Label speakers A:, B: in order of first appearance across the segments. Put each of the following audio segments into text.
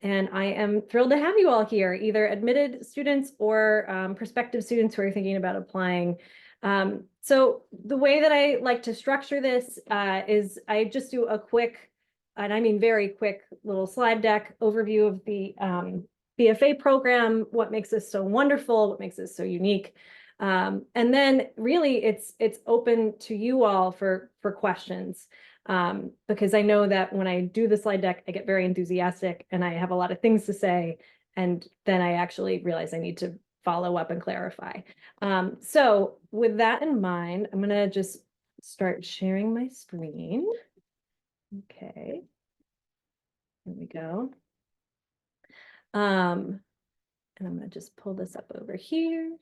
A: And I am thrilled to have you all here, either admitted students or prospective students who are thinking about applying. So the way that I like to structure this is I just do a quick, and I mean very quick, little slide deck overview of the BFA program, what makes this so wonderful, what makes this so unique. And then really it's open to you all for questions. Because I know that when I do the slide deck, I get very enthusiastic and I have a lot of things to say. And then I actually realize I need to follow up and clarify. So with that in mind, I'm going to just start sharing my screen. Okay. Here we go. And I'm going to just pull this up over here.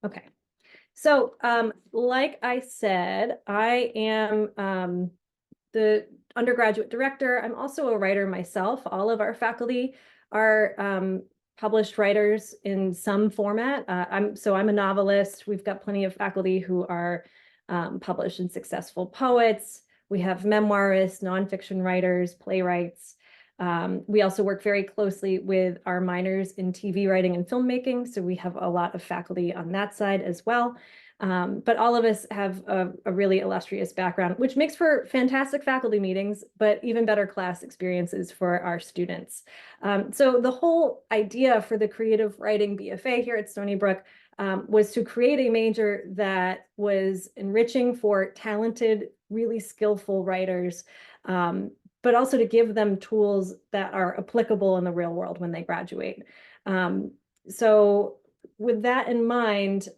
A: Okay. So like I said, I am the undergraduate director. I'm also a writer myself. All of our faculty are published writers in some format. I'm a novelist. We've got plenty of faculty who are published and successful poets. We have memoirists, nonfiction writers, playwrights. We also work very closely with our minors in TV writing and filmmaking. So we have a lot of faculty on that side as well. But all of us have a really illustrious background, which makes for fantastic faculty meetings, but even better class experiences for our students. So the whole idea for the creative writing BFA here at Stony Brook was to create a major that was enriching for talented, really skillful writers, but also to give them tools that are applicable in the real world when they graduate. So with that in mind,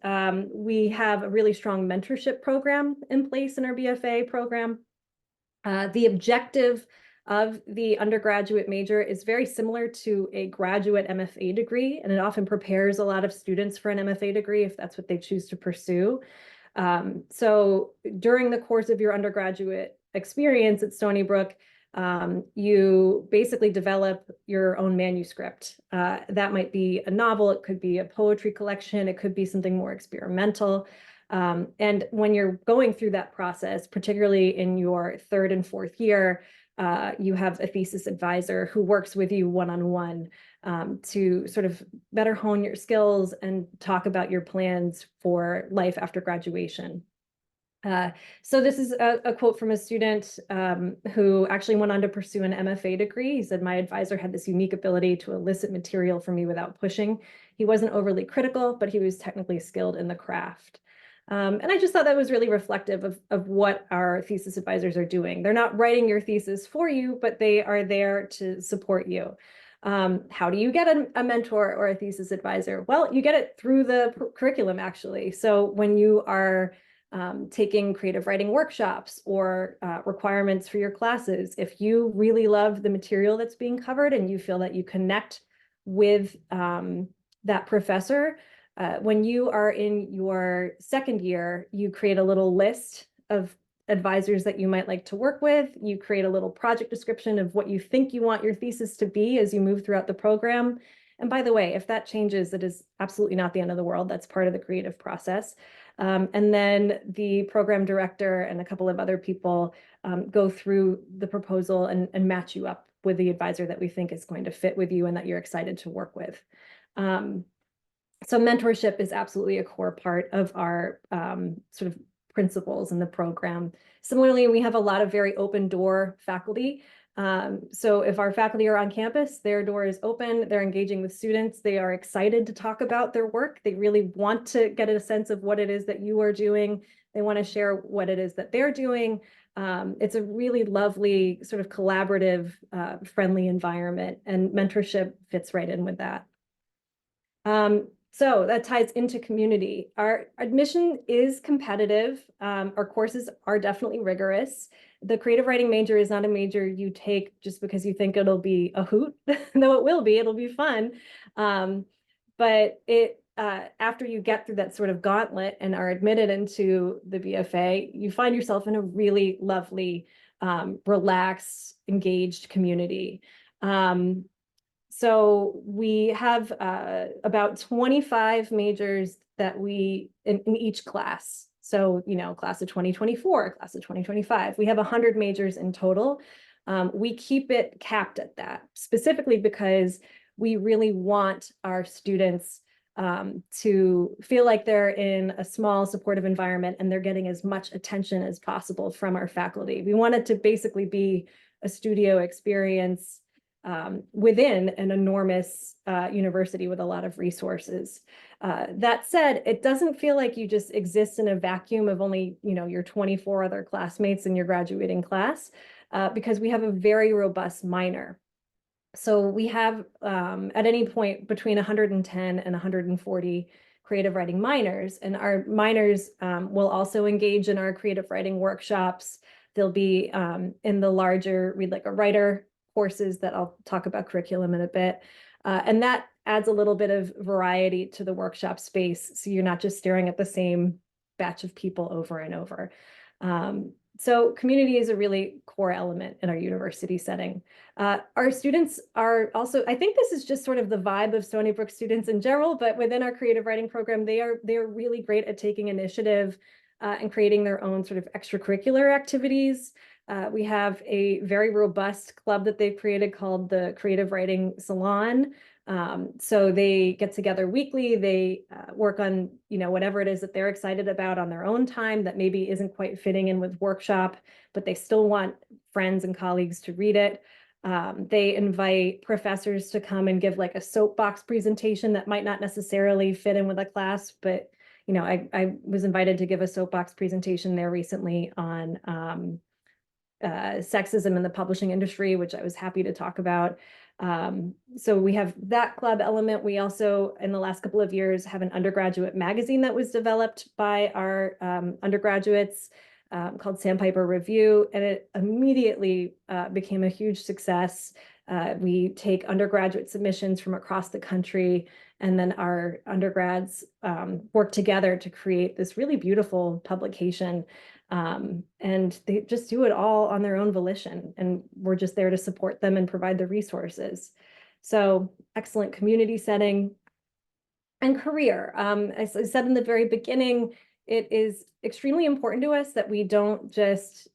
A: we have a really strong mentorship program in place in our BFA program. The objective of the undergraduate major is very similar to a graduate MFA degree, and it often prepares a lot of students for an MFA degree if that's what they choose to pursue. So during the course of your undergraduate experience at Stony Brook, you basically develop your own manuscript. That might be a novel, it could be a poetry collection, it could be something more experimental. And when you're going through that process, particularly in your third and fourth year, you have a thesis advisor who works with you one-on-one to sort of better hone your skills and talk about your plans for life after graduation. So this is a quote from a student who actually went on to pursue an MFA degree. He said, "My advisor had this unique ability to elicit material from me without pushing. He wasn't overly critical, but he was technically skilled in the craft." And I just thought that was really reflective of what our thesis advisors are doing. They're not writing your thesis for you, but they are there to support you. How do you get a mentor or a thesis advisor? Well, you get it through the curriculum, actually. So when you are taking creative writing workshops or requirements for your classes, if you really love the material that's being covered and you feel that you connect with that professor, when you are in your second year, you create a little list of advisors that you might like to work with. You create a little project description of what you think you want your thesis to be as you move throughout the program. And by the way, if that changes, it is absolutely not the end of the world. That's part of the creative process. And then the program director and a couple of other people go through the proposal and match you up with the advisor that we think is going to fit with you and that you're excited to work with. So mentorship is absolutely a core part of our sort of principles in the program. Similarly, we have a lot of very open door faculty. So if our faculty are on campus, their door is open, they're engaging with students, they are excited to talk about their work. They really want to get a sense of what it is that you are doing. They want to share what it is that they're doing. It's a really lovely sort of collaborative, friendly environment, and mentorship fits right in with that. So that ties into community. Our admission is competitive. Our courses are definitely rigorous. The creative writing major is not a major you take just because you think it'll be a hoot, though it will be, it'll be fun. But after you get through that sort of gauntlet and are admitted into the BFA, you find yourself in a really lovely, relaxed, engaged community. So we have about 25 majors that we in each class. So, class of 2024, class of 2025, we have 100 majors in total. We keep it capped at that, specifically because we really want our students to feel like they're in a small supportive environment and they're getting as much attention as possible from our faculty. We want it to basically be a studio experience within an enormous university with a lot of resources. That said, it doesn't feel like you just exist in a vacuum of only, your 24 other classmates in your graduating class, because we have a very robust minor. So we have at any point between 110 and 140 creative writing minors, and our minors will also engage in our creative writing workshops. They'll be in the larger Read Like a Writer courses that I'll talk about curriculum in a bit. And that adds a little bit of variety to the workshop space, so you're not just staring at the same batch of people over and over. So community is a really core element in our university setting. Our students are also, I think this is just sort of the vibe of Stony Brook students in general, but within our creative writing program, they're really great at taking initiative and creating their own sort of extracurricular activities. We have a very robust club that they've created called the Creative Writing Salon. So they get together weekly, they work on, whatever it is that they're excited about on their own time that maybe isn't quite fitting in with workshop, but they still want friends and colleagues to read it. They invite professors to come and give like a soapbox presentation that might not necessarily fit in with a class, but I was invited to give a soapbox presentation there recently on sexism in the publishing industry, which I was happy to talk about. So we have that club element. We also, in the last couple of years, have an undergraduate magazine that was developed by our undergraduates called Sandpiper Review, and it immediately became a huge success. We take undergraduate submissions from across the country, and then our undergrads work together to create this really beautiful publication. And they just do it all on their own volition, and we're just there to support them and provide the resources. So excellent community setting and career. As I said in the very beginning, it is extremely important to us that we don't just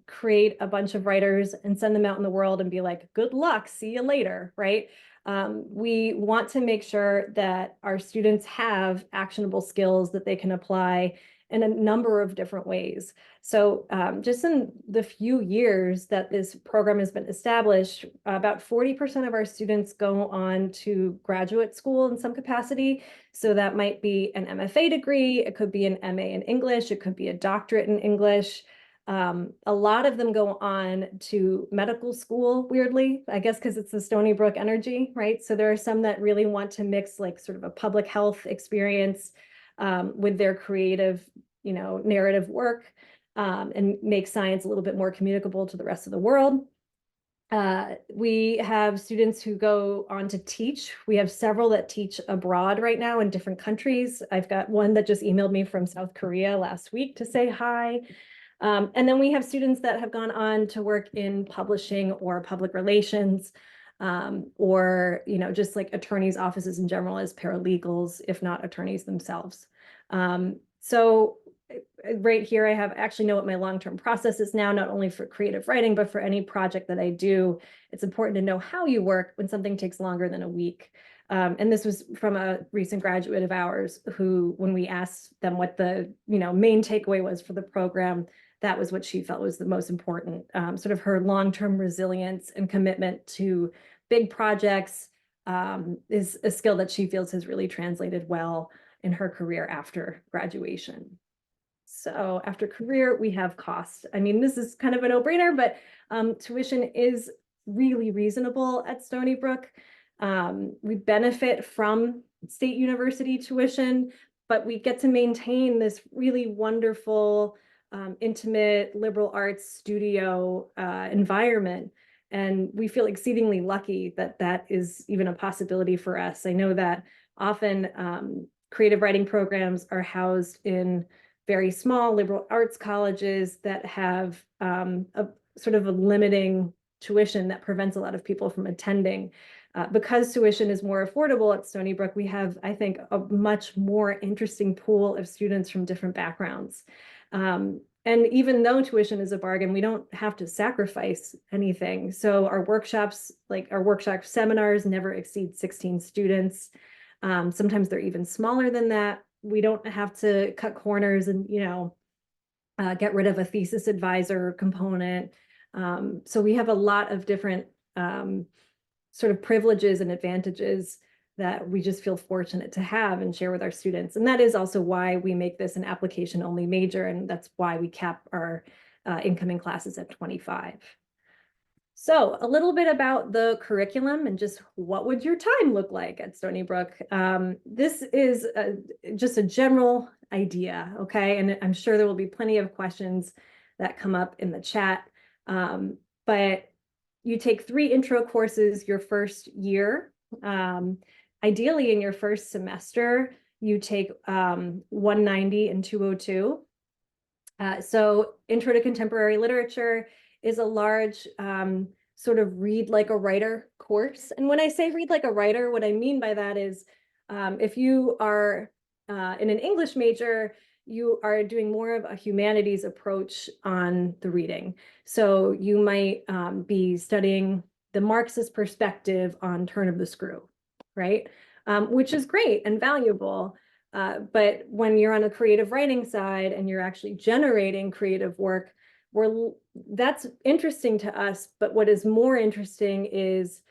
A: create a bunch of writers and send them out in the world and be like, good luck, see you later, right? We want to make sure that our students have actionable skills that they can apply in a number of different ways. So just in the few years that this program has been established, about 40% of our students go on to graduate school in some capacity. So that might be an MFA degree, it could be an MA in English, it could be a doctorate in English. A lot of them go on to medical school, weirdly, I guess because it's the Stony Brook energy, right? So there are some that really want to mix like sort of a public health experience with their creative, narrative work and make science a little bit more communicable to the rest of the world. We have students who go on to teach. We have several that teach abroad right now in different countries. I've got one that just emailed me from South Korea last week to say hi. And then we have students that have gone on to work in publishing or public relations, or just like attorneys' offices in general as paralegals, if not attorneys themselves. So right here, I actually know what my long-term process is now, not only for creative writing, but for any project that I do. It's important to know how you work when something takes longer than a week. And this was from a recent graduate of ours who, when we asked them what the main takeaway was for the program, that was what she felt was the most important. Sort of her long-term resilience and commitment to big projects is a skill that she feels has really translated well in her career after graduation. So after career, we have cost. I mean, this is kind of a no-brainer, but tuition is really reasonable at Stony Brook. We benefit from state university tuition, but we get to maintain this really wonderful, intimate liberal arts studio environment. And we feel exceedingly lucky that that is even a possibility for us. I know that often creative writing programs are housed in very small liberal arts colleges that have a sort of a limiting tuition that prevents a lot of people from attending. Because tuition is more affordable at Stony Brook, we have, I think, a much more interesting pool of students from different backgrounds. And And even though tuition is a bargain, we don't have to sacrifice anything. So our workshops, like our workshop seminars, never exceed 16 students. Sometimes they're even smaller than that. We don't have to cut corners and, get rid of a thesis advisor component. So we have a lot of different sort of privileges and advantages that we just feel fortunate to have and share with our students. And that is also why we make this an application only major. And that's why we cap our incoming classes at 25. So a little bit about the curriculum and just what would your time look like at Stony Brook. This is just a general idea, okay? And I'm sure there will be plenty of questions that come up in the chat. But you take 3 intro courses your first year. Ideally, in your first semester, you take 190 and 202. So Intro to Contemporary Literature is a large sort of read like a writer course. And when I say read like a writer, what I mean by that is if you are in an English major, you are doing more of a humanities approach on the reading. So you might be studying the Marxist perspective on Turn of the Screw, right? Which is great and valuable. But when you're on a creative writing side and you're actually generating creative work, that's interesting to us. But what is more interesting is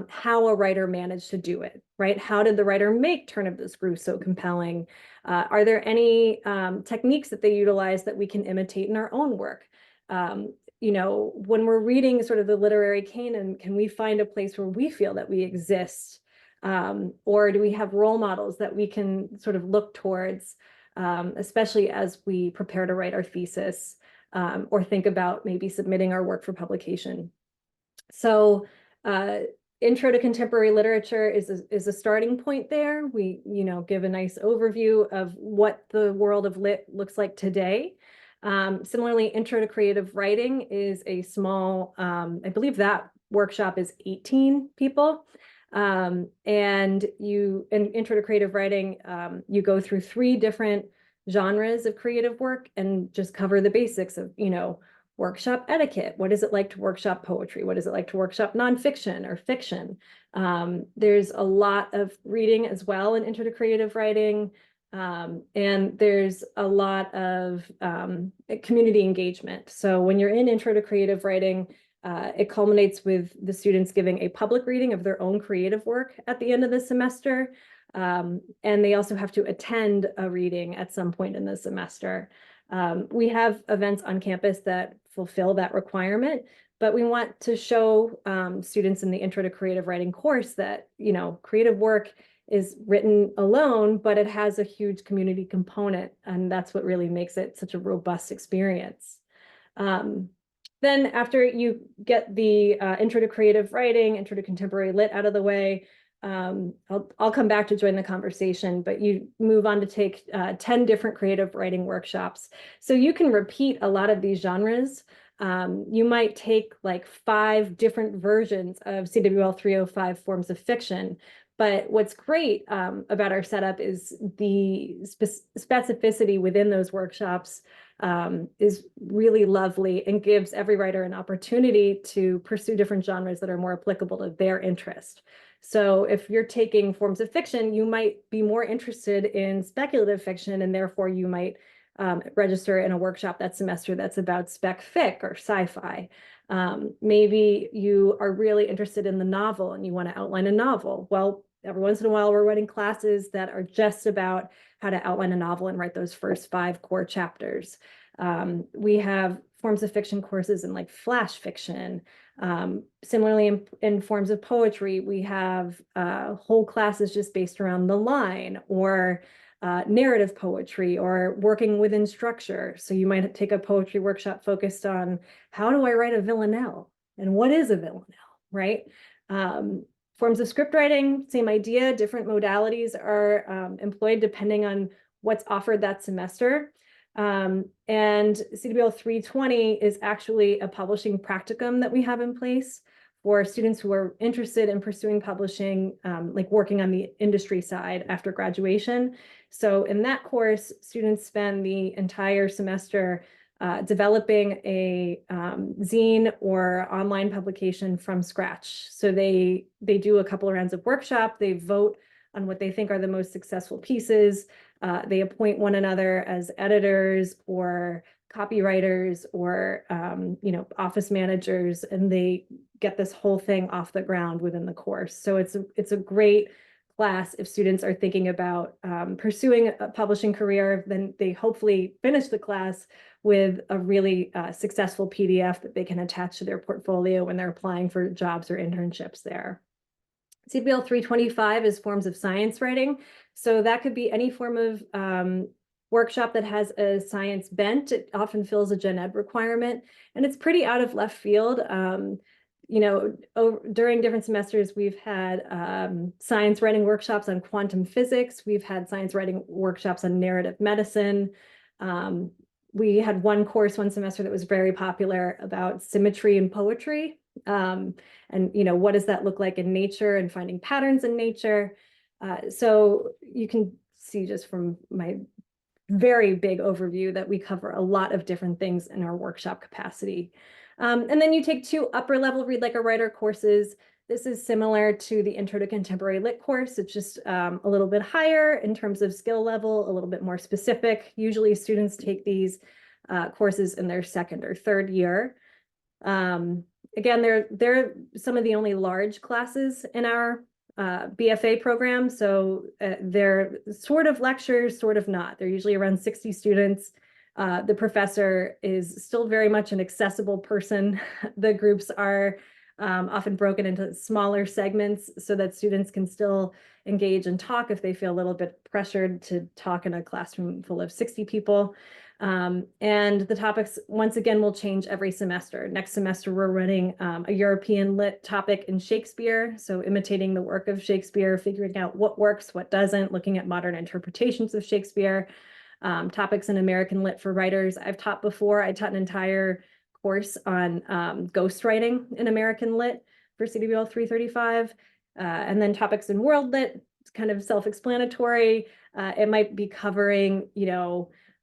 A: how a writer managed to do it, right? How did the writer make Turn of the Screw so compelling? Are there any techniques that they utilize that we can imitate in our own work? When we're reading sort of the literary canon, can we find a place where we feel that we exist? Or do we have role models that we can sort of look towards, especially as we prepare to write our thesis or think about maybe submitting our work for publication? So Intro to Contemporary Literature is a starting point there. We, give a nice overview of what the world of lit looks like today. Similarly, Intro to Creative Writing is a small, I believe that workshop is 18 people. And in Intro to Creative Writing, you go through 3 different genres of creative work and just cover the basics of, workshop etiquette. What is it like to workshop poetry? What is it like to workshop nonfiction or fiction? There's a lot of reading as well in Intro to Creative Writing. And there's a lot of community engagement. So when you're in Intro to Creative Writing, it culminates with the students giving a public reading of their own creative work at the end of the semester. And they also have to attend a reading at some point in the semester. We have events on campus that fulfill that requirement, but we want to show students in the Intro to Creative Writing course that, creative work is written alone, but it has a huge community component, and that's what really makes it such a robust experience. Then after you get the Intro to Creative Writing, Intro to Contemporary Lit out of the way, I'll come back to join the conversation, but you move on to take 10 different creative writing workshops. So you can repeat a lot of these genres. You might take like 5 different versions of CWL 305 forms of fiction. But what's great about our setup is the specificity within those workshops is really lovely and gives every writer an opportunity to pursue different genres that are more applicable to their interest. So if you're taking forms of fiction, you might be more interested in speculative fiction, and therefore you might register in a workshop that semester that's about spec fic or sci-fi. Maybe you are really interested in the novel and you want to outline a novel. Well, every once in a while, we're running classes that are just about how to outline a novel and write those first 5 core chapters. We have forms of fiction courses in like flash fiction. Similarly, in forms of poetry, we have whole classes just based around the line, or narrative poetry, or working within structure. So you might take a poetry workshop focused on how do I write a villanelle and what is a villanelle, right? Forms of script writing, same idea. Different modalities are employed depending on what's offered that semester. And CWL 320 is actually a publishing practicum that we have in place for students who are interested in pursuing publishing, like working on the industry side after graduation. So in that course, students spend the entire semester developing a zine or online publication from scratch. So they do a couple of rounds of workshop, they vote on what they think are the most successful pieces. They appoint one another as editors or copywriters or office managers, and they get this whole thing off the ground within the course. So it's a great class if students are thinking about pursuing a publishing career. Then they hopefully finish the class with a really successful PDF that they can attach to their portfolio when they're applying for jobs or internships there. CPL 325 is forms of science writing. So that could be any form of workshop that has a science bent. It often fills a gen ed requirement, and it's pretty out of left field. During different semesters, we've had science writing workshops on quantum physics. We've had science writing workshops on narrative medicine. We had one course one semester that was very popular about symmetry and poetry. And what does that look like in nature and finding patterns in nature. So you can see just from my very big overview that we cover a lot of different things in our workshop capacity. And then you take 2 upper level Read Like a Writer courses. This is similar to the Intro to Contemporary Lit course. It's just a little bit higher in terms of skill level, a little bit more specific. Usually students take these courses in their 2nd or 3rd year. Again, they're some of the only large classes in our BFA program. So they're sort of lectures, sort of not. They're usually around 60 students. The professor is still very much an accessible person. The groups are often broken into smaller segments so that students can still engage and talk if they feel a little bit pressured to talk in a classroom full of 60 people. And the topics, once again, will change every semester. Next semester, we're running a European lit topic in Shakespeare. So imitating the work of Shakespeare, figuring out what works, what doesn't, looking at modern interpretations of Shakespeare. Topics in American lit for writers. I've taught before. I taught an entire course on ghostwriting in American lit for CDBL 335. And then topics in world lit, it's kind of self-explanatory. It might be covering,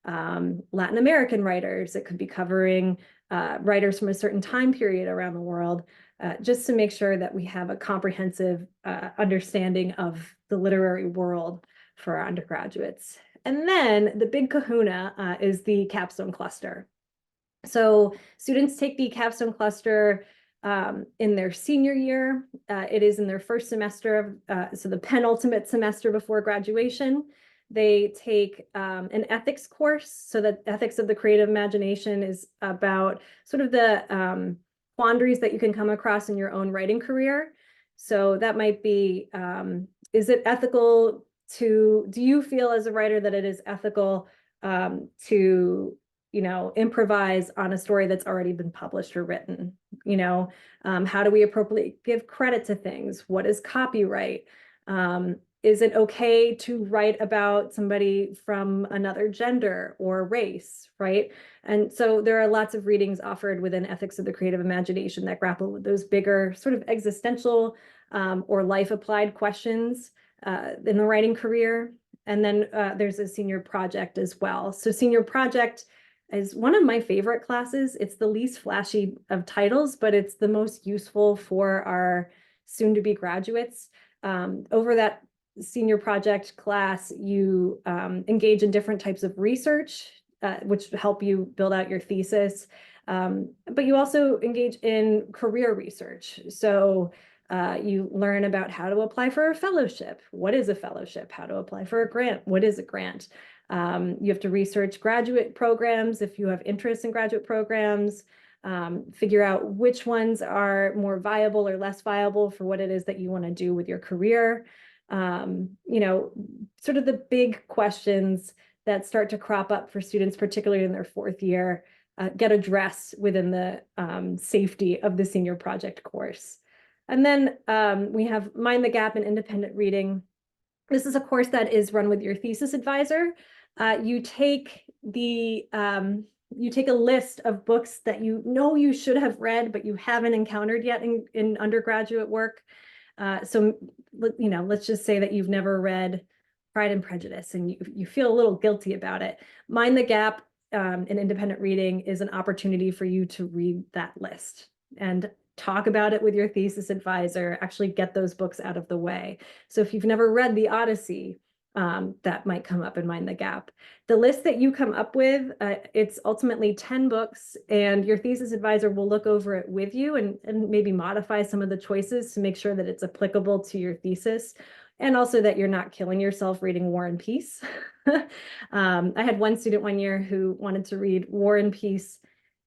A: Latin American writers. It could be covering writers from a certain time period around the world, just to make sure that we have a comprehensive understanding of the literary world for our undergraduates. And then the big kahuna is the capstone cluster. So students take the capstone cluster in their senior year. It is in their 1st semester, so the penultimate semester before graduation. They take an ethics course. So the ethics of the creative imagination is about sort of the quandaries that you can come across in your own writing career. So that might be, is it ethical do you feel as a writer that it is ethical to improvise on a story that's already been published or written? How do we appropriately give credit to things? What is copyright? Is it okay to write about somebody from another gender or race, right? And so there are lots of readings offered within Ethics of the Creative Imagination that grapple with those bigger sort of existential or life applied questions in the writing career. And then there's a senior project as well. So senior project is one of my favorite classes. It's the least flashy of titles, but it's the most useful for our soon-to-be graduates. Over that senior project class, you engage in different types of research, which help you build out your thesis. But you also engage in career research. So you learn about how to apply for a fellowship. What is a fellowship? How to apply for a grant? What is a grant? You have to research graduate programs if you have interest in graduate programs, figure out which ones are more viable or less viable for what it is that you want to do with your career. Sort of the big questions that start to crop up for students, particularly in their 4th year, get addressed within the safety of the senior project course. And then we have Mind the Gap and Independent Reading. This is a course that is run with your thesis advisor. You take a list of books that you should have read, but you haven't encountered yet in undergraduate work. So, let's just say that you've never read Pride and Prejudice and you feel a little guilty about it. Mind the Gap in independent reading is an opportunity for you to read that list and talk about it with your thesis advisor, actually get those books out of the way. So if you've never read the Odyssey, that might come up in Mind the Gap. The list that you come up with, it's ultimately 10 books, and your thesis advisor will look over it with you and maybe modify some of the choices to make sure that it's applicable to your thesis, and also that you're not killing yourself reading War and Peace. I had one student one year who wanted to read War and Peace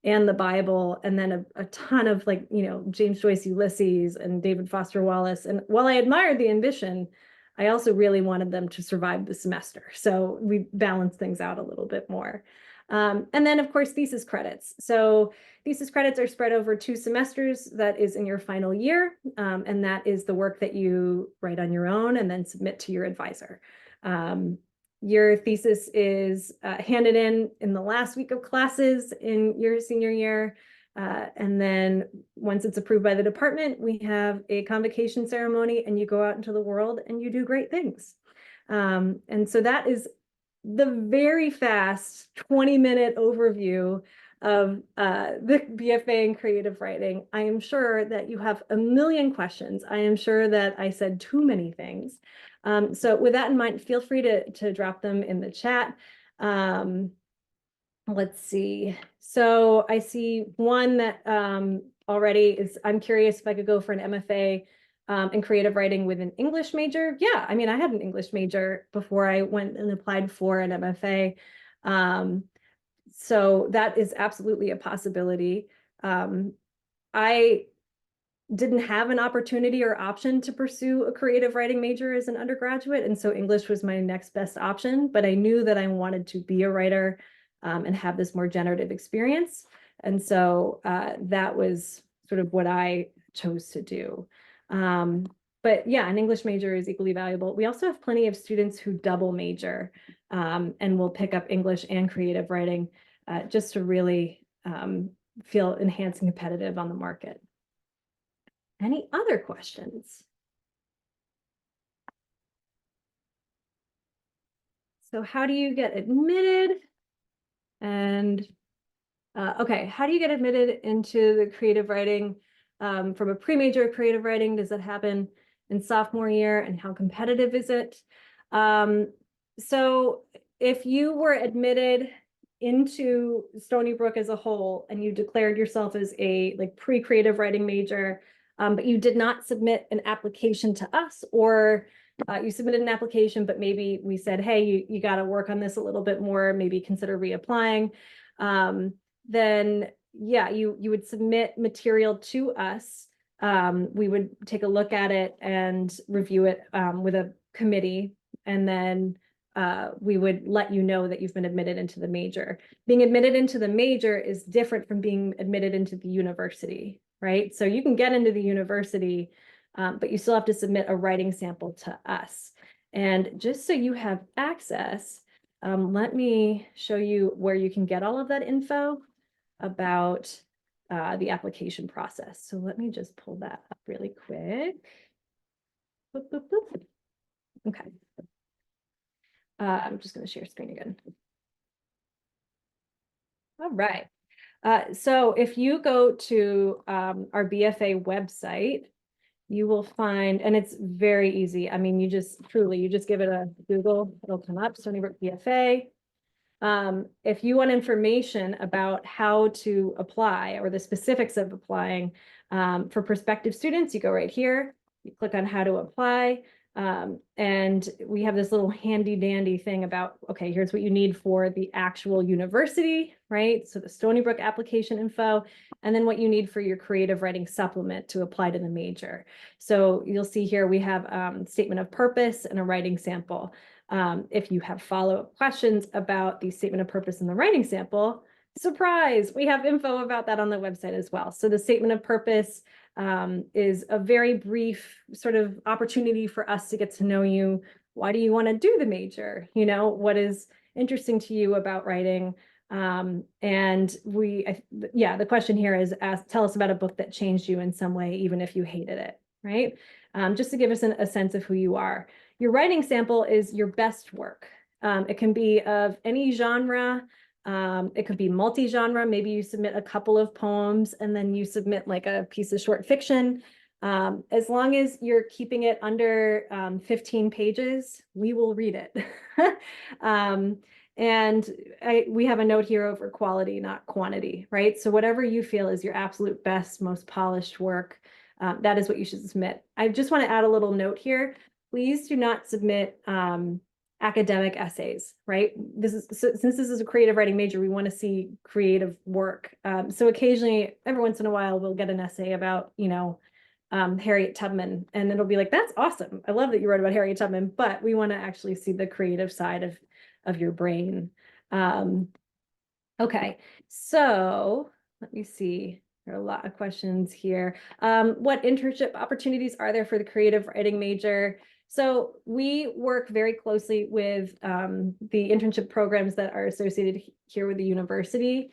A: and the Bible, and then a ton of, like, you know, James Joyce Ulysses and David Foster Wallace. And while I admired the ambition, I also really wanted them to survive the semester. So we balanced things out a little bit more. And then, of course, thesis credits. So thesis credits are spread over 2 semesters. That is in your final year. And that is the work that you write on your own and then submit to your advisor. Your thesis is handed in the last week of classes in your senior year. And then once it's approved by the department, we have a convocation ceremony and you go out into the world and you do great things. And so that is the very fast 20-minute overview of the BFA in creative writing. I am sure that you have a million questions. I am sure that I said too many things. So with that in mind, feel free to drop them in the chat. Let's see. So I see one that already is, I'm curious if I could go for an MFA in creative writing with an English major. Yeah, I mean, I had an English major before I went and applied for an MFA. So that is absolutely a possibility. I didn't have an opportunity or option to pursue a creative writing major as an undergraduate, and so English was my next best option, but I knew that I wanted to be a writer and have this more generative experience. And so that was sort of what I chose to do. But yeah, an English major is equally valuable. We also have plenty of students who double major and will pick up English and creative writing just to really feel enhanced and competitive on the market. Any other questions? So how do you get admitted? And okay, how do you get admitted into the creative writing from a pre-major creative writing? Does that happen in sophomore year, and how competitive is it? So if you were admitted into Stony Brook as a whole and you declared yourself as a pre-creative writing major, but you did not submit an application to us, or you submitted an application, but maybe we said, hey, you got to work on this a little bit more, maybe consider reapplying, then yeah, you would submit material to us. We would take a look at it and review it with a committee, and then we would let you know that you've been admitted into the major. Being admitted into the major is different from being admitted into the university, right? So you can get into the university, but you still have to submit a writing sample to us. And just so you have access, let me show you where you can get all of that info about the application process. So let me just pull that up really quick. Boop, boop, boop. Okay. I'm just going to share screen again. All right. So if you go to our BFA website, you will find, and it's very easy. I mean, you just give it a Google, it'll come up, Stony Brook BFA. If you want information about how to apply or the specifics of applying for prospective students, you go right here, you click on how to apply. And we have this little handy dandy thing about, okay, here's what you need for the actual university, right? So the Stony Brook application info, and then what you need for your creative writing supplement to apply to the major. So you'll see here, we have statement of purpose and a writing sample. If you have follow-up questions about the statement of purpose and the writing sample, surprise, we have info about that on the website as well. So the statement of purpose is a very brief sort of opportunity for us to get to know you. Why do you want to do the major? You know, what is interesting to you about writing? And the question here is tell us about a book that changed you in some way, even if you hated it, right? Just to give us a sense of who you are. Your writing sample is your best work. It can be of any genre. It could be multi-genre. Maybe you submit a couple of poems and then you submit like a piece of short fiction. As long as you're keeping it under 15 pages, we will read it. And we have a note here over quality, not quantity, right? So whatever you feel is your absolute best, most polished work, that is what you should submit. I just want to add a little note here. Please do not submit academic essays, right? Since this is a creative writing major, we want to see creative work. So occasionally, every once in a while, we'll get an essay about, Harriet Tubman, and it'll be like, that's awesome. I love that you wrote about Harriet Tubman, but we want to actually see the creative side of your brain. Okay, so let me see. There are a lot of questions here. What internship opportunities are there for the creative writing major? So we work very closely with the internship programs that are associated here with the university.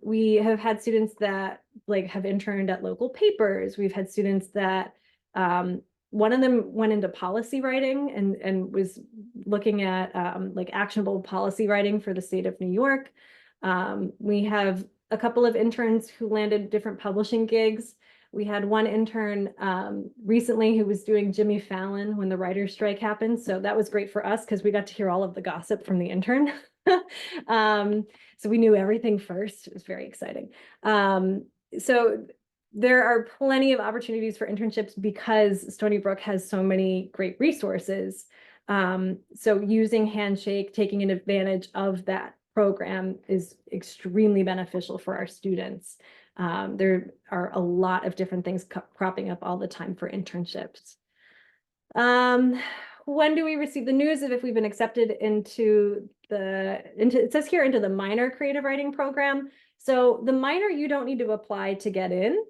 A: We have had students that have interned at local papers. We've had students that one of them went into policy writing and was looking at actionable policy writing for the state of New York. We have a couple of interns who landed different publishing gigs. We had one intern recently who was doing Jimmy Fallon when the writer's strike happened. So that was great for us because we got to hear all of the gossip from the intern. So we knew everything first. It was very exciting. So there are plenty of opportunities for internships because Stony Brook has so many great resources. So using Handshake, taking advantage of that program is extremely beneficial for our students. There are a lot of different things cropping up all the time for internships. When do we receive the news of if we've been accepted into it says here into the minor creative writing program. So the minor, you don't need to apply to get in.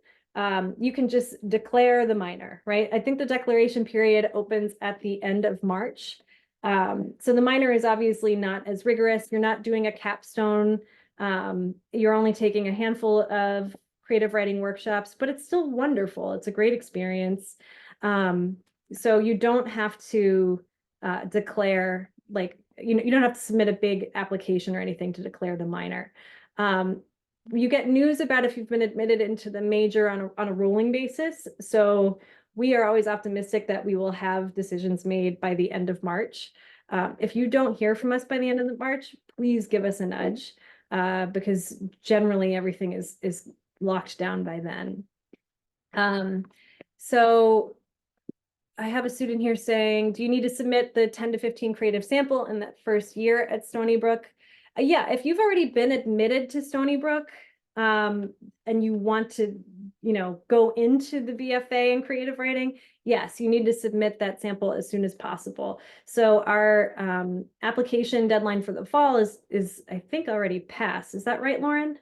A: You can just declare the minor, right? I think the declaration period opens at the end of March. So the minor is obviously not as rigorous. You're not doing a capstone. You're only taking a handful of creative writing workshops, but it's still wonderful. It's a great experience. So you don't have to declare, you don't have to submit a big application or anything to declare the minor. You get news about if you've been admitted into the major on a rolling basis. So we are always optimistic that we will have decisions made by the end of March. If you don't hear from us by the end of March, please give us a nudge because generally everything is locked down by then. So I have a student here saying, do you need to submit the 10 to 15 creative sample in that first year at Stony Brook? Yeah, if you've already been admitted to Stony Brook and you want to, go into the BFA in creative writing, yes, you need to submit that sample as soon as possible. So our application deadline for the fall is I think already passed. Is that right, Lauren?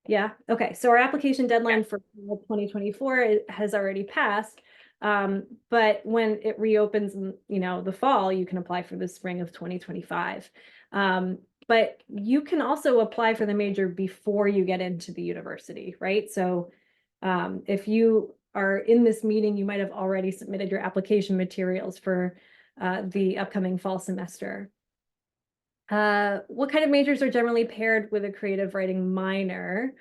A: Yeah, okay. So our application deadline for 2024 has already passed. But when it reopens in, the fall, you can apply for the spring of 2025. But you can also apply for the major before you get into the university, right? So if you are in this meeting, you might have already submitted your application materials for the upcoming fall semester. What kind of majors are generally paired with a creative writing minor?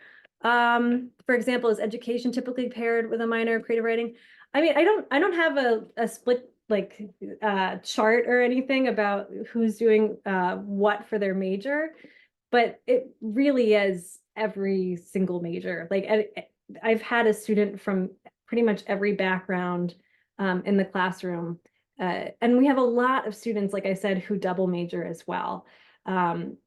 A: For example, is education typically paired with a minor of creative writing? I mean, I don't have a split chart or anything about who's doing what for their major, but it really is every single major. I've had a student from pretty much every background in the classroom. And we have a lot of students, like I said, who double major as well.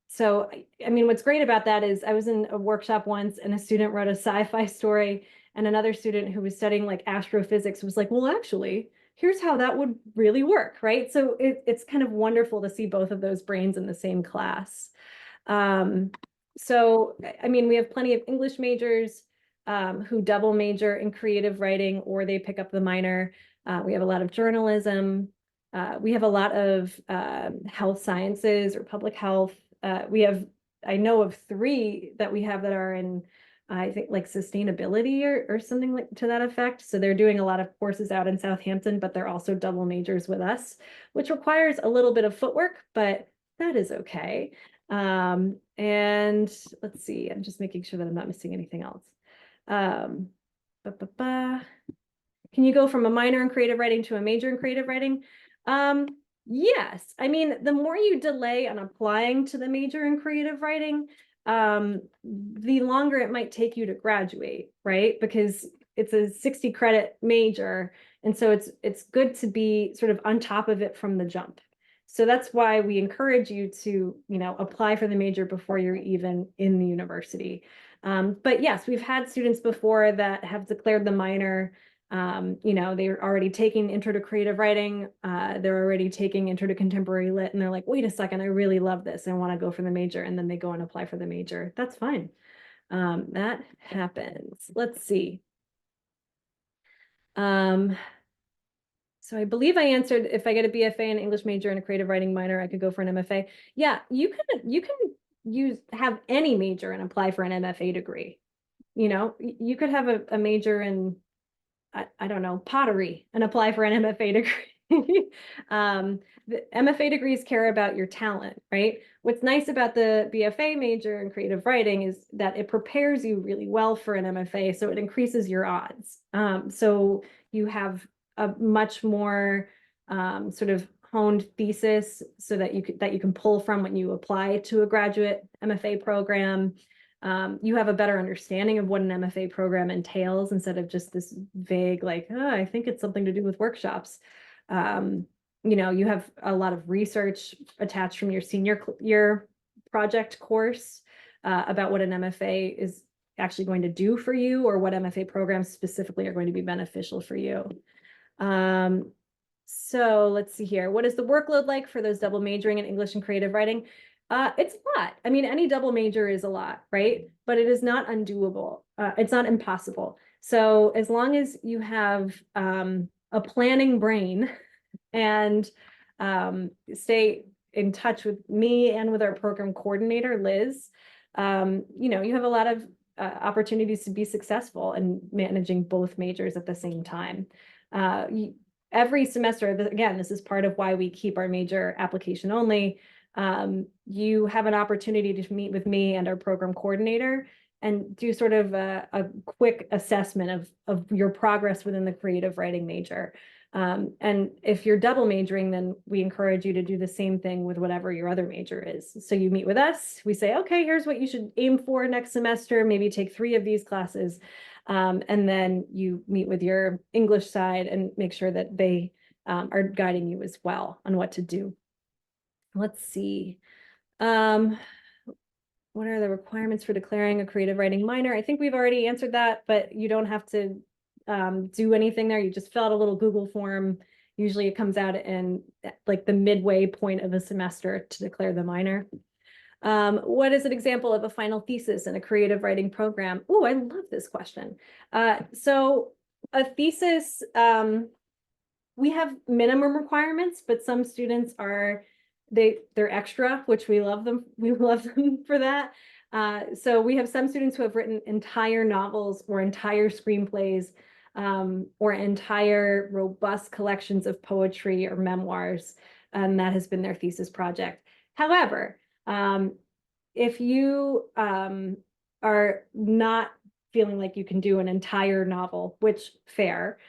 A: So, I mean, what's great about that is I was in a workshop once and a student wrote a sci-fi story and another student who was studying astrophysics was like, well, actually, here's how that would really work, right? So it's kind of wonderful to see both of those brains in the same class. So, I mean, we have plenty of English majors who double major in creative writing or they pick up the minor. We have a lot of journalism. We have a lot of health sciences or public health. I know of 3 that we have that are in, I think sustainability or something to that effect. So they're doing a lot of courses out in Southampton, but they're also double majors with us, which requires a little bit of footwork, but that is okay. And let's see, I'm just making sure that I'm not missing anything else. Um, Can you go from a minor in creative writing to a major in creative writing? Yes. I mean, the more you delay on applying to the major in creative writing, the longer it might take you to graduate, right? Because it's a 60 credit major. And so it's good to be sort of on top of it from the jump. So that's why we encourage you to, apply for the major before you're even in the university. But yes, we've had students before that have declared the minor. They're already taking intro to creative writing. They're already taking intro to contemporary lit, and they're like, wait a second, I really love this. I want to go for the major. And then they go and apply for the major. That's fine. That happens. Let's see. So I believe I answered, if I get a BFA in English major and a creative writing minor, I could go for an MFA. Yeah, you can have any major and apply for an MFA degree. You could have a major in, I don't know, pottery and apply for an MFA degree. The MFA degrees care about your talent, right? What's nice about the BFA major in creative writing is that it prepares you really well for an MFA, so it increases your odds. So you have a much more sort of honed thesis so that you can pull from when you apply to a graduate MFA program. You have a better understanding of what an MFA program entails instead of just this vague, like, oh, I think it's something to do with workshops. You have a lot of research attached from your senior year project course about what an MFA is actually going to do for you, or what MFA programs specifically are going to be beneficial for you. So let's see here. What is the workload like for those double majoring in English and creative writing? It's a lot. I mean, any double major is a lot, right? But it is not undoable. It's not impossible. So as long as you have a planning brain and stay in touch with me and with our program coordinator, Liz, you have a lot of opportunities to be successful in managing both majors at the same time. Every semester, again, this is part of why we keep our major application only. You have an opportunity to meet with me and our program coordinator and do sort of a quick assessment of your progress within the creative writing major. And if you're double majoring, then we encourage you to do the same thing with whatever your other major is. So you meet with us, we say, okay, here's what you should aim for next semester, maybe take 3 of these classes. And then you meet with your English side and make sure that they are guiding you as well on what to do. Let's see. What are the requirements for declaring a creative writing minor? I think we've already answered that, but you don't have to do anything there. You just fill out a little Google form. Usually it comes out in like the midway point of a semester to declare the minor. What is an example of a final thesis in a creative writing program? Oh, I love this question. So a thesis, we have minimum requirements, but some students they're extra, which we love them. We love them for that. So we have some students who have written entire novels or entire screenplays, or entire robust collections of poetry or memoirs, and that has been their thesis project. However, if you are not feeling like you can do an entire novel, which fair,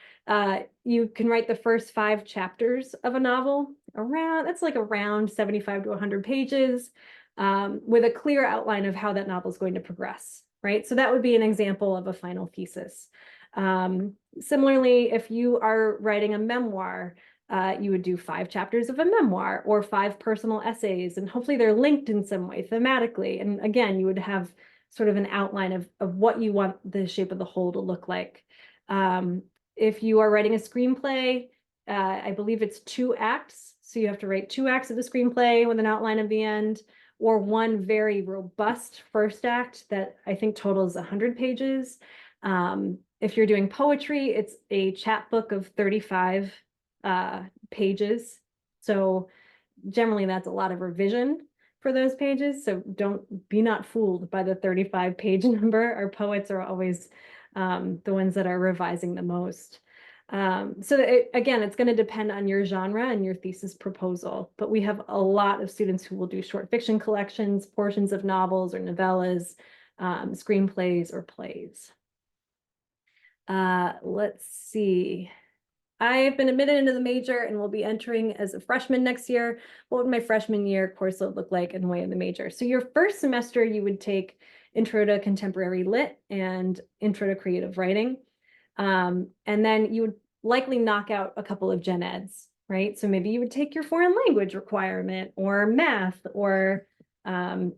A: you can write the first 5 chapters of a novel. That's like around 75 to 100 pages, with a clear outline of how that novel is going to progress, right? So that would be an example of a final thesis. Similarly, if you are writing a memoir, you would do 5 chapters of a memoir or 5 personal essays, and hopefully they're linked in some way thematically. And again, you would have sort of an outline of what you want the shape of the whole to look like. If you are writing a screenplay, I believe it's 2 acts. So you have to write 2 acts of the screenplay with an outline of the end, or 1 very robust first act that I think totals 100 pages. If you're doing poetry, it's a chapbook of 35 pages. So generally that's a lot of revision for those pages. So be not fooled by the 35 page number. Our poets are always the ones that are revising the most. Again, it's going to depend on your genre and your thesis proposal, but we have a lot of students who will do short fiction collections, portions of novels or novellas, screenplays or plays. Let's see. I've been admitted into the major and will be entering as a freshman next year. What would my freshman year course look like in way in the major? So your first semester, you would take Intro to Contemporary Lit and Intro to Creative Writing. And then you would likely knock out a couple of gen eds, right? So maybe you would take your foreign language requirement or math or, like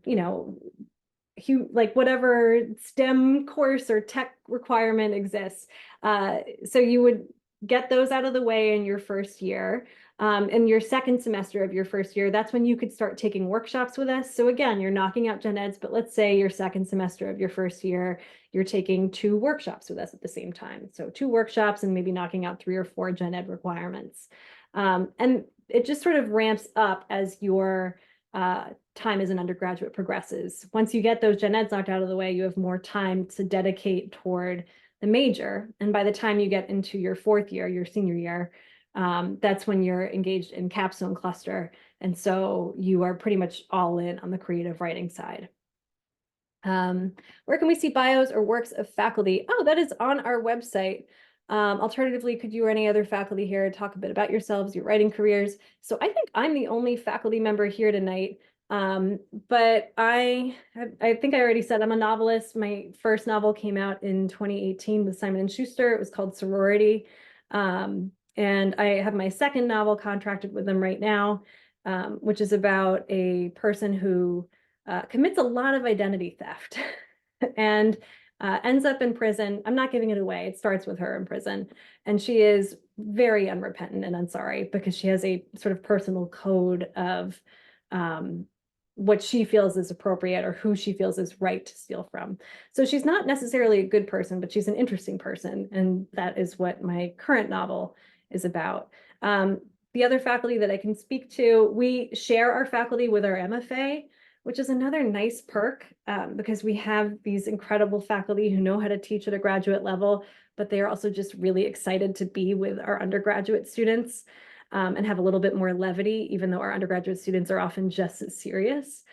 A: whatever STEM course or tech requirement exists. So you would get those out of the way in your first year. In your second semester of your first year, that's when you could start taking workshops with us. So again, you're knocking out gen eds, but let's say your second semester of your first year, you're taking 2 workshops with us at the same time. So 2 workshops and maybe knocking out 3 or 4 gen ed requirements. And it just sort of ramps up as your time as an undergraduate progresses. Once you get those gen eds knocked out of the way, you have more time to dedicate toward the major. And by the time you get into your 4th year, your senior year, that's when you're engaged in capstone cluster. And so you are pretty much all in on the creative writing side. Where can we see bios or works of faculty? Oh, that is on our website. Alternatively, could you or any other faculty here talk a bit about yourselves, your writing careers? So I think I'm the only faculty member here tonight. But I think I already said I'm a novelist. My first novel came out in 2018 with Simon & Schuster. It was called Sorority. And I have my second novel contracted with them right now, which is about a person who commits a lot of identity theft and ends up in prison. I'm not giving it away. It starts with her in prison. And she is very unrepentant and unsorry because she has a sort of personal code of what she feels is appropriate or who she feels is right to steal from. So she's not necessarily a good person, but she's an interesting person. And that is what my current novel is about. The other faculty that I can speak to, we share our faculty with our MFA, which is another nice perk because we have these incredible faculty who know how to teach at a graduate level, but they are also just really excited to be with our undergraduate students and have a little bit more levity, even though our undergraduate students are often just as serious.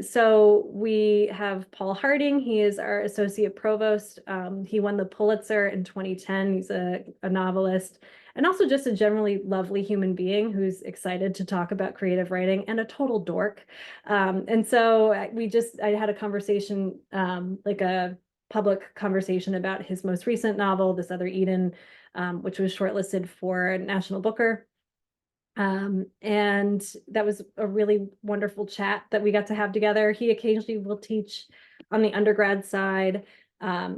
A: So we have Paul Harding. He is our associate provost. He won the Pulitzer in 2010. He's a novelist and also just a generally lovely human being who's excited to talk about creative writing and a total dork. And so I had a conversation, like a public conversation about his most recent novel, This Other Eden, which was shortlisted for National Booker. And that was a really wonderful chat that we got to have together. He occasionally will teach on the undergrad side.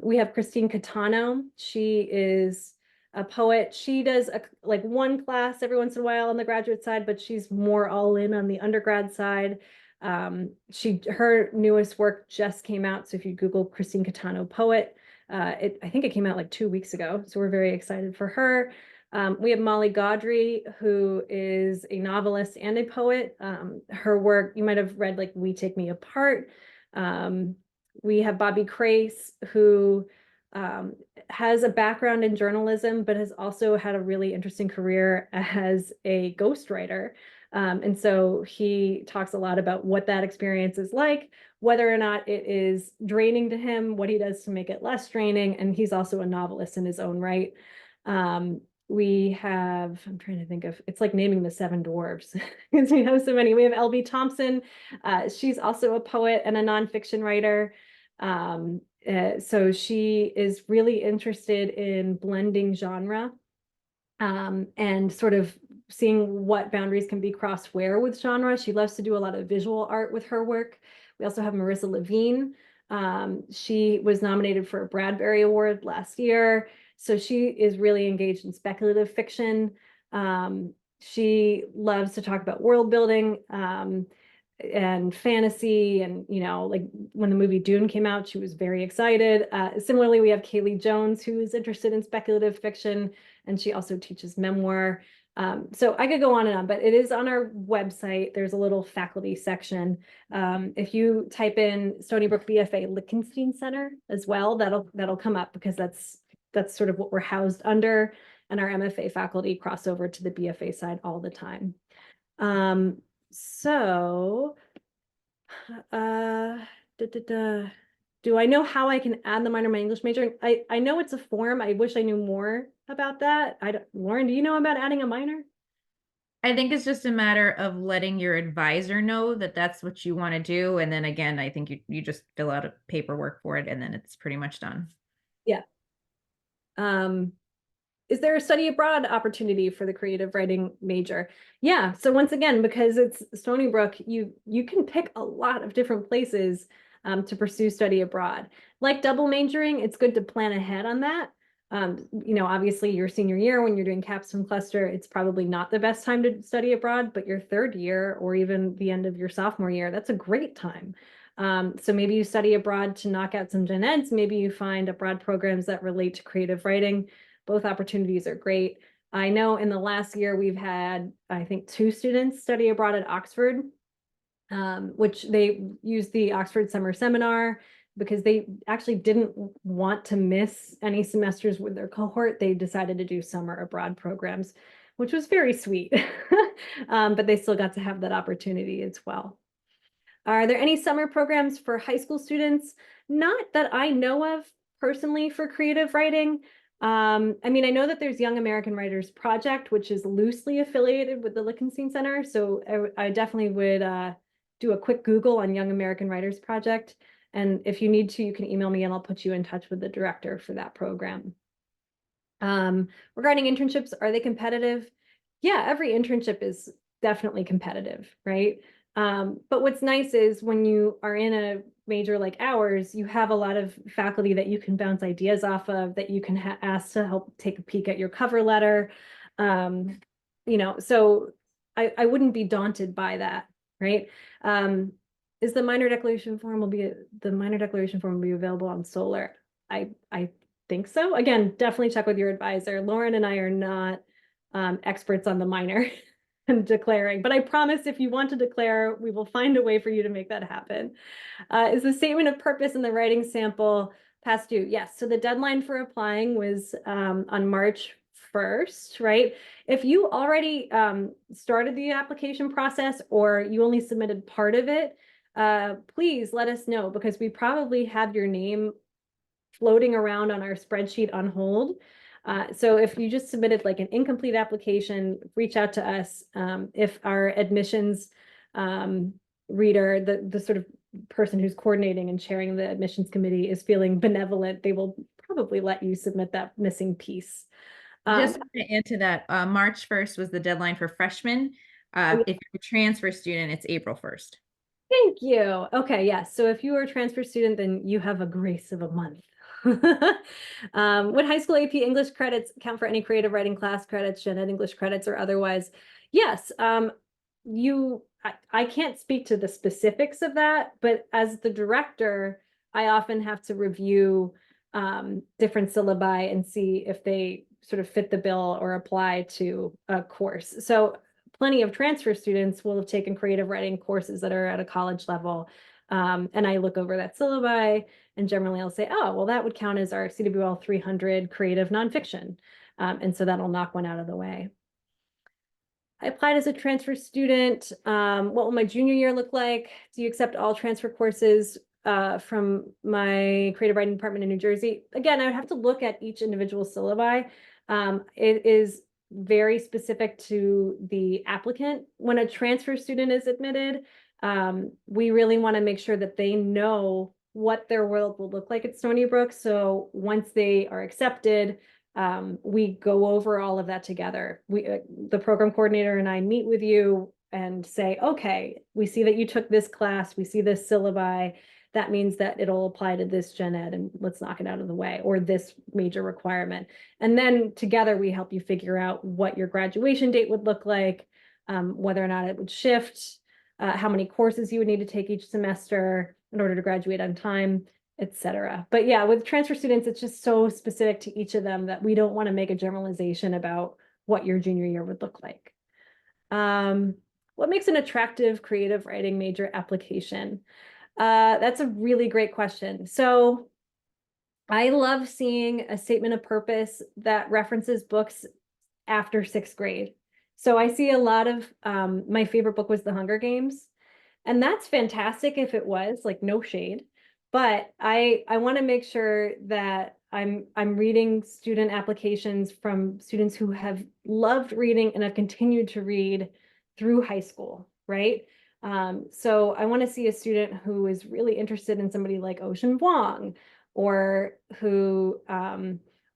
A: We have Christine Catano. She is a poet. She does like one class every once in a while on the graduate side, but she's more all in on the undergrad side. Her newest work just came out. So if you Google Christine Catano poet, I think it came out like 2 weeks ago. So we're very excited for her. We have Molly Gaudry, who is a novelist and a poet. Her work, you might have read like We Take Me Apart. We have Bobby Crace, who has a background in journalism, but has also had a really interesting career as a ghostwriter. And so he talks a lot about what that experience is like, whether or not it is draining to him, what he does to make it less draining. And he's also a novelist in his own right. We have, I'm trying to think of, it's like naming the 7 dwarves because we have so many. We have L.B. Thompson. She's also a poet and a nonfiction writer. So she is really interested in blending genre and sort of seeing what boundaries can be crossed where with genre. She loves to do a lot of visual art with her work. We also have Marissa Levine. She was nominated for a Bradbury Award last year. So she is really engaged in speculative fiction. She loves to talk about world building and fantasy. And, like when the movie Dune came out, she was very excited. Similarly, we have Kaylee Jones, who is interested in speculative fiction, and she also teaches memoir. So I could go on and on, but it is on our website. There's a little faculty section. If you type in Stony Brook BFA Lichtenstein Center as well, that'll come up because that's sort of what we're housed under. and our MFA faculty cross over to the BFA side all the time. So, do I know how I can add the minor my English major? I know it's a form. I wish I knew more about that. Lauren, do you know about adding a minor?
B: I think it's just a matter of letting your advisor know that that's what you want to do. And then again, I think you just fill out a paperwork for it and then it's pretty much done.
A: Yeah. Is there a study abroad opportunity for the creative writing major? Yeah. So once again, because it's Stony Brook, you can pick a lot of different places to pursue study abroad. Like double majoring, it's good to plan ahead on that. Obviously your senior year when you're doing capstone cluster, it's probably not the best time to study abroad, but your third year or even the end of your sophomore year, that's a great time. So maybe you study abroad to knock out some gen eds. Maybe you find abroad programs that relate to creative writing. Both opportunities are great. I know in the last year we've had, I think, 2 students study abroad at Oxford, which they used the Oxford Summer Seminar because they actually didn't want to miss any semesters with their cohort. They decided to do summer abroad programs, which was very sweet. But they still got to have that opportunity as well. Are there any summer programs for high school students? Not that I know of personally for creative writing. I mean, I know that there's Young American Writers Project, which is loosely affiliated with the Lichtenstein Center. So I definitely would do a quick Google on Young American Writers Project. And if you need to, you can email me and I'll put you in touch with the director for that program. Regarding internships, are they competitive? Yeah, every internship is definitely competitive, right? But what's nice is when you are in a major like ours, you have a lot of faculty that you can bounce ideas off of, that you can ask to help take a peek at your cover letter. So I wouldn't be daunted by that, right? Is the minor declaration form will be available on Solar? I think so. Again, definitely check with your advisor. Lauren and I are not experts on the minor and declaring, but I promise if you want to declare, we will find a way for you to make that happen. Is the statement of purpose in the writing sample past due? Yes. So the deadline for applying was on March 1st, right? If you already started the application process or you only submitted part of it, please let us know because we probably have your name floating around on our spreadsheet on hold. So if you just submitted like an incomplete application, reach out to us. If our admissions reader, the sort of person who's coordinating and chairing the admissions committee is feeling benevolent, they will probably let you submit that missing piece.
B: Just to add to that, March 1st was the deadline for freshmen. If you're a transfer student, it's April 1st.
A: Thank you. Okay, yes. So if you are a transfer student, then you have a grace of a month. Would high school AP English credits count for any creative writing class credits, gen ed English credits, or otherwise? Yes. I can't speak to the specifics of that, but as the director, I often have to review different syllabi and see if they sort of fit the bill or apply to a course. So plenty of transfer students will have taken creative writing courses that are at a college level. And I look over that syllabi and generally I'll say, oh, well, that would count as our CWL 300 creative nonfiction. And so that'll knock one out of the way. I applied as a transfer student. What will my junior year look like? Do you accept all transfer courses from my creative writing department in New Jersey? Again, I would have to look at each individual syllabi. It is very specific to the applicant. When a transfer student is admitted, we really want to make sure that they know what their world will look like at Stony Brook. So once they are accepted, we go over all of that together. The program coordinator and I meet with you and say, okay, we see that you took this class, we see this syllabi, that means that it'll apply to this gen ed and let's knock it out of the way, or this major requirement. And then together we help you figure out what your graduation date would look like, whether or not it would shift, how many courses you would need to take each semester in order to graduate on time, etc. But yeah, with transfer students, it's just so specific to each of them that we don't want to make a generalization about what your junior year would look like. What makes an attractive creative writing major application? That's a really great question. So I love seeing a statement of purpose that references books after sixth grade. So I see a lot of, my favorite book was The Hunger Games. And that's fantastic if it was, like, no shade. But I want to make sure that I'm reading student applications from students who have loved reading and have continued to read through high school, right? So I want to see a student who is really interested in somebody like Ocean Vuong, or who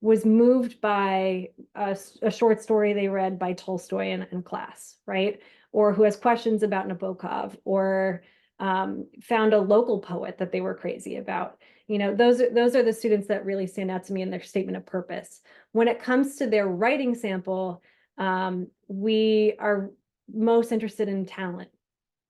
A: was moved by a short story they read by Tolstoy in class, right? Or who has questions about Nabokov, or found a local poet that they were crazy about. You know, those are the students that really stand out to me in their statement of purpose. When it comes to their writing sample, we are most interested in talent,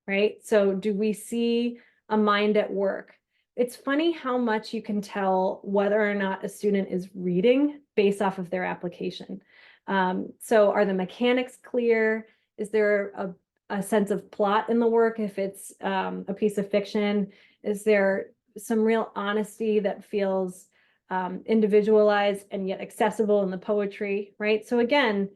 A: right? So do we see a mind at work? It's funny how much you can tell whether or not a student is reading based off of their application. So are the mechanics clear? Is there a sense of plot in the work if it's a piece of fiction? Is there some real honesty that feels individualized and yet accessible in the poetry, right? So again,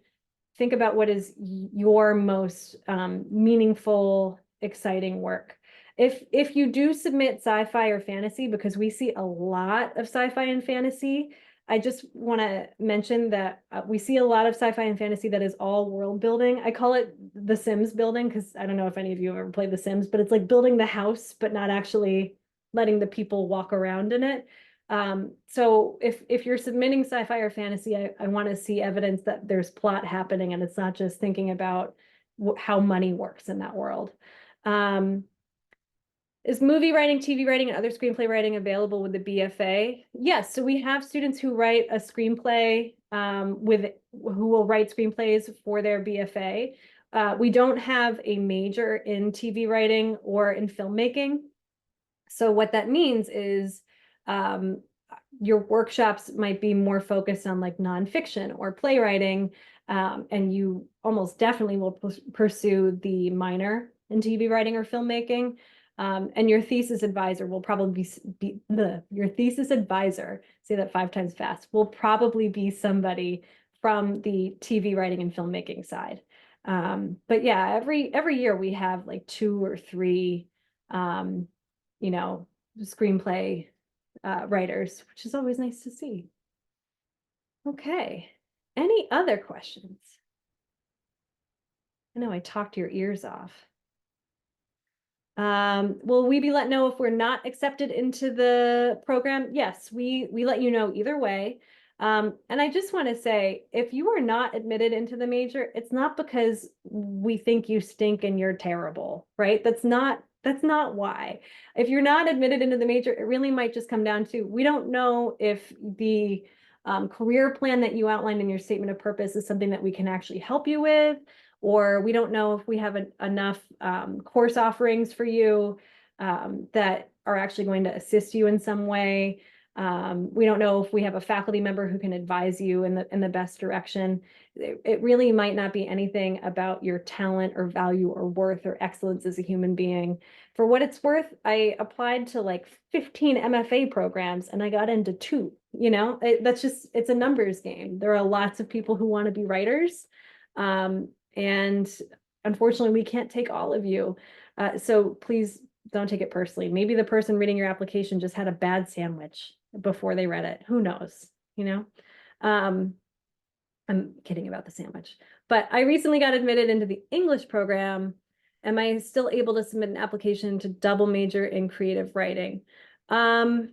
A: think about what is your most meaningful, exciting work. If you do submit sci-fi or fantasy, because we see a lot of sci-fi and fantasy, I just want to mention that we see a lot of sci-fi and fantasy that is all world building. I call it the Sims building, because I don't know if any of you have ever played The Sims, but it's like building the house, but not actually letting the people walk around in it. So if you're submitting sci-fi or fantasy, I want to see evidence that there's plot happening and it's not just thinking about how money works in that world. Is movie writing, TV writing, and other screenplay writing available with the BFA? Yes, so we have students who write a screenplay who will write screenplays for their BFA. We don't have a major in TV writing or in filmmaking. So what that means is your workshops might be more focused on like nonfiction or playwriting, and you almost definitely will pursue the minor in TV writing or filmmaking. And your thesis advisor will probably your thesis advisor, say that 5 times fast, will probably be somebody from the TV writing and filmmaking side. But yeah, every year we have like 2 or 3 you know, screenplay writers, which is always nice to see. Okay. Any other questions? I know I talked your ears off. Will we be let know if we're not accepted into the program? Yes, we let you know either way. And I just want to say, if you are not admitted into the major, it's not because we think you stink and you're terrible, right? That's not why. If you're not admitted into the major, it really might just come down to, we don't know if the career plan that you outlined in your statement of purpose is something that we can actually help you with, or we don't know if we have enough course offerings for you that are actually going to assist you in some way. We don't know if we have a faculty member who can advise you in the best direction. It really might not be anything about your talent or value or worth or excellence as a human being. For what it's worth, I applied to like 15 MFA programs and I got into 2, you know, it's a numbers game. There are lots of people who want to be writers. And unfortunately, we can't take all of you. So please don't take it personally. Maybe the person reading your application just had a bad sandwich before they read it. Who knows, you know? I'm kidding about the sandwich. But I recently got admitted into the English program. Am I still able to submit an application to double major in creative writing? I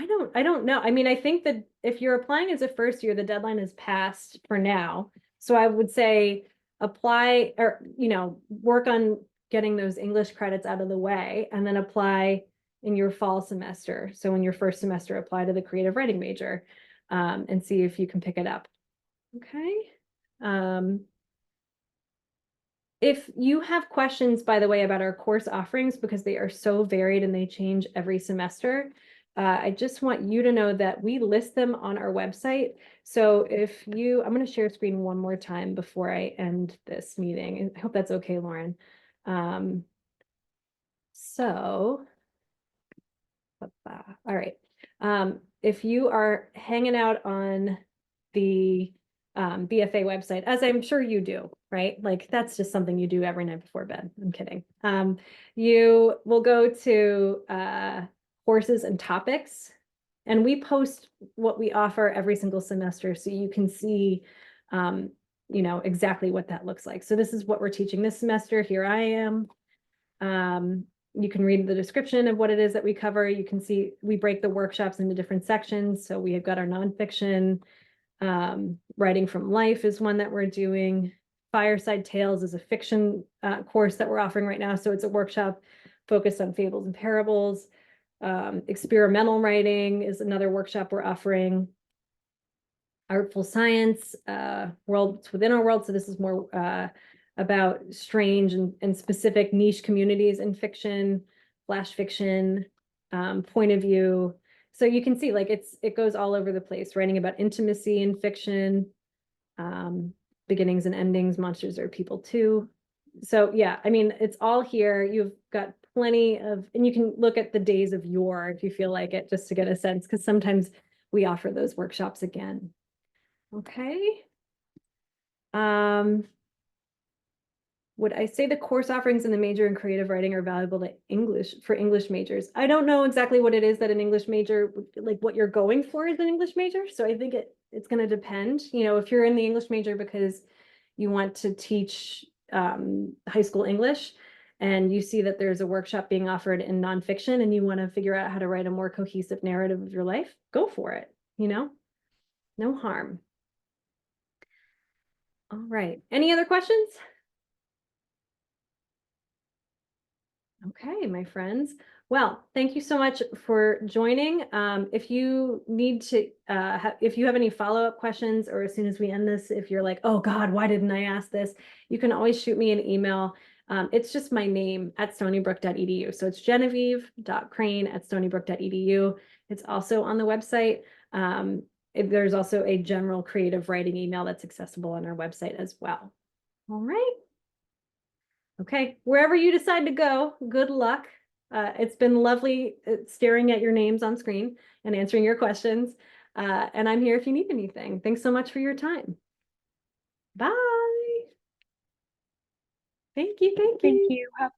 A: don't know. I mean, I think that if you're applying as a first year, the deadline is passed for now. So I would say apply, or, you know, work on getting those English credits out of the way and then apply in your fall semester. So in your first semester, apply to the creative writing major and see if you can pick it up. Okay. If you have questions, by the way, about our course offerings, because they are so varied and they change every semester, I just want you to know that we list them on our website. So I'm going to share screen one more time before I end this meeting. I hope that's okay, Lauren. So, all right. If you are hanging out on the BFA website, as I'm sure you do, right? Like that's just something you do every night before bed. I'm kidding. You will go to courses and topics, and we post what we offer every single semester so you can see exactly what that looks like. So this is what we're teaching this semester. Here I am. You can read the description of what it is that we cover. You can see we break the workshops into different sections. So we have got our nonfiction, writing from life is one that we're doing. Fireside Tales is a fiction course that we're offering right now. So it's a workshop focused on fables and parables. Experimental writing is another workshop we're offering. Artful Science, Worlds Within Our World. So this is more about strange and specific niche communities in fiction, flash fiction, point of view. So you can see like it goes all over the place, writing about intimacy in fiction, beginnings and endings, monsters are people too. So yeah, I mean, it's all here. You've got plenty of, and you can look at the days of yore if you feel like it, just to get a sense, because sometimes we offer those workshops again. Okay. Would I say the course offerings in the major in creative writing are valuable to English majors? I don't know exactly what it is that an English major, like what you're going for as an English major. So I think it's going to depend. If you're in the English major because you want to teach high school English and you see that there's a workshop being offered in nonfiction and you want to figure out how to write a more cohesive narrative of your life, go for it. No harm. All right. Any other questions? Okay, my friends. Well, thank you so much for joining. If you need to, if you have any follow-up questions, or as soon as we end this, if you're like, oh God, why didn't I ask this? You can always shoot me an email. It's just my name at stonybrook.edu. So it's genevieve.crane@stonybrook.edu. It's also on the website. There's also a general creative writing email that's accessible on our website as well. All right. Okay, wherever you decide to go, good luck. It's been lovely staring at your names on screen and answering your questions. And I'm here if you need anything. Thanks so much for your time. Bye. Thank you. Thank you.
C: Thank you. Have